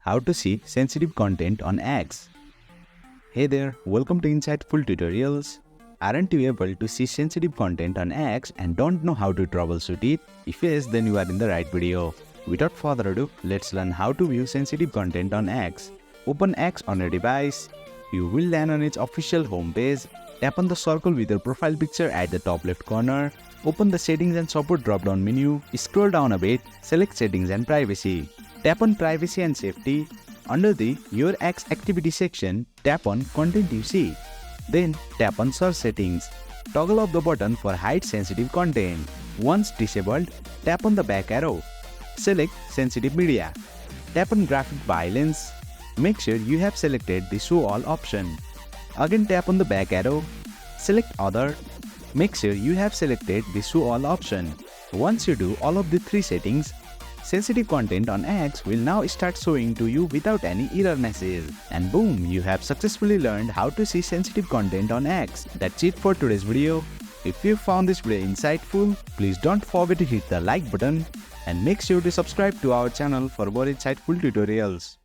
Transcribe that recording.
How to see sensitive content on X. Hey there, welcome to Insightful Tutorials. Aren't you able to see sensitive content on X and don't know how to troubleshoot it? If yes, then you are in the right video. Without further ado, let's learn how to view sensitive content on X. Open X on your device. You will land on its official homepage. Tap on the circle with your profile picture at the top left corner. Open the Settings and Support drop-down menu. Scroll down a bit. Select Settings and Privacy. Tap on Privacy and Safety. Under the Your X Activity section, tap on Content You See. Then tap on Search Settings. Toggle off the button for Hide Sensitive Content. Once disabled, tap on the back arrow. Select Sensitive Media. Tap on Graphic Violence. Make sure you have selected the Show All option. Again tap on the back arrow. Select Other. Make sure you have selected the Show All option. Once you do all of the three settings, sensitive content on X will now start showing to you without any error message. And boom, you have successfully learned how to see sensitive content on X. That's it for today's video. If you found this video insightful, please don't forget to hit the like button and make sure to subscribe to our channel for more insightful tutorials.